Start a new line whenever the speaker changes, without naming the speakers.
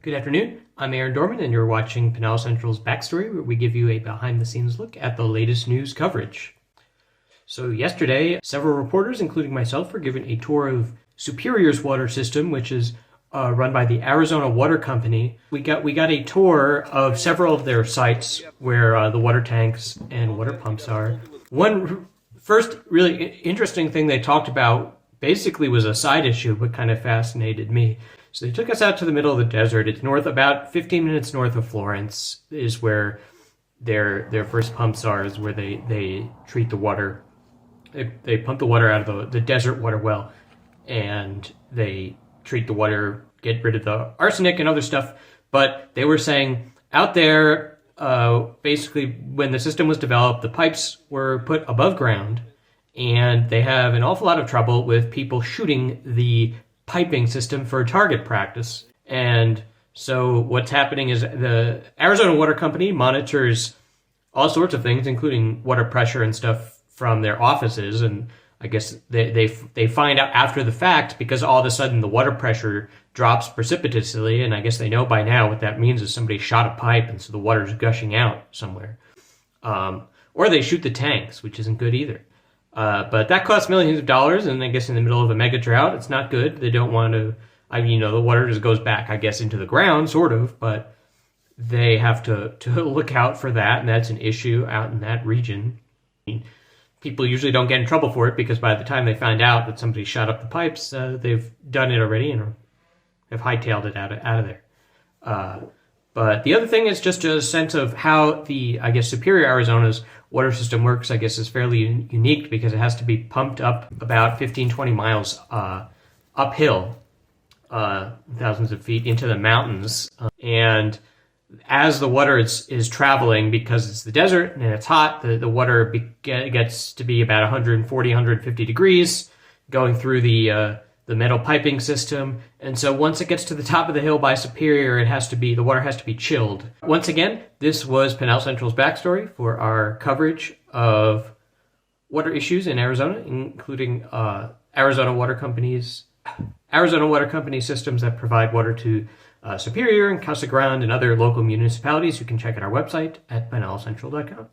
Good afternoon. I'm Aaron Dorman, and you're watching Pinal Central's Backstory, where we give you a behind-the-scenes look at the latest news coverage. So yesterday, several reporters, including myself, were given a tour of Superior's water system, which is run by the Arizona Water Company. We got a tour of several of their sites where the water tanks and water pumps are. One first really interesting thing they talked about basically was a side issue, but kind of fascinated me. So they took us out to the middle of the desert. It's about 15 minutes north of Florence is where their first pumps are, is where they treat the water. They pump the water out of the desert water well, and they treat the water, get rid of the arsenic and other stuff. But they were saying out there, basically when the system was developed, the pipes were put above ground, and they have an awful lot of trouble with people shooting the piping system for target practice. And so what's happening is the Arizona Water Company monitors all sorts of things, including water pressure and stuff from their offices. And I guess they find out after the fact, because all of a sudden the water pressure drops precipitously. And I guess they know by now what that means is somebody shot a pipe, and so the water's gushing out somewhere. Or they shoot the tanks, which isn't good either. But that costs millions of dollars, and I guess in the middle of a mega drought, it's not good. They don't want to, the water just goes back, I guess, into the ground, sort of, but they have to look out for that, and that's an issue out in that region. People usually don't get in trouble for it, because by the time they find out that somebody shot up the pipes, they've done it already and have hightailed it out of there. But the other thing is just a sense of how Superior Arizona's water system works, I guess, is fairly unique, because it has to be pumped up about 15-20 miles uphill, thousands of feet into the mountains. And as the water is traveling, because it's the desert and it's hot, the water gets to be about 140, 150 degrees going through the metal piping system. And so once it gets to the top of the hill by Superior, the water has to be chilled. Once again, this was Pinal Central's Backstory for our coverage of water issues in Arizona, including Arizona Water Company systems that provide water to Superior and Casa Grande and other local municipalities. You can check out our website at pinalcentral.com.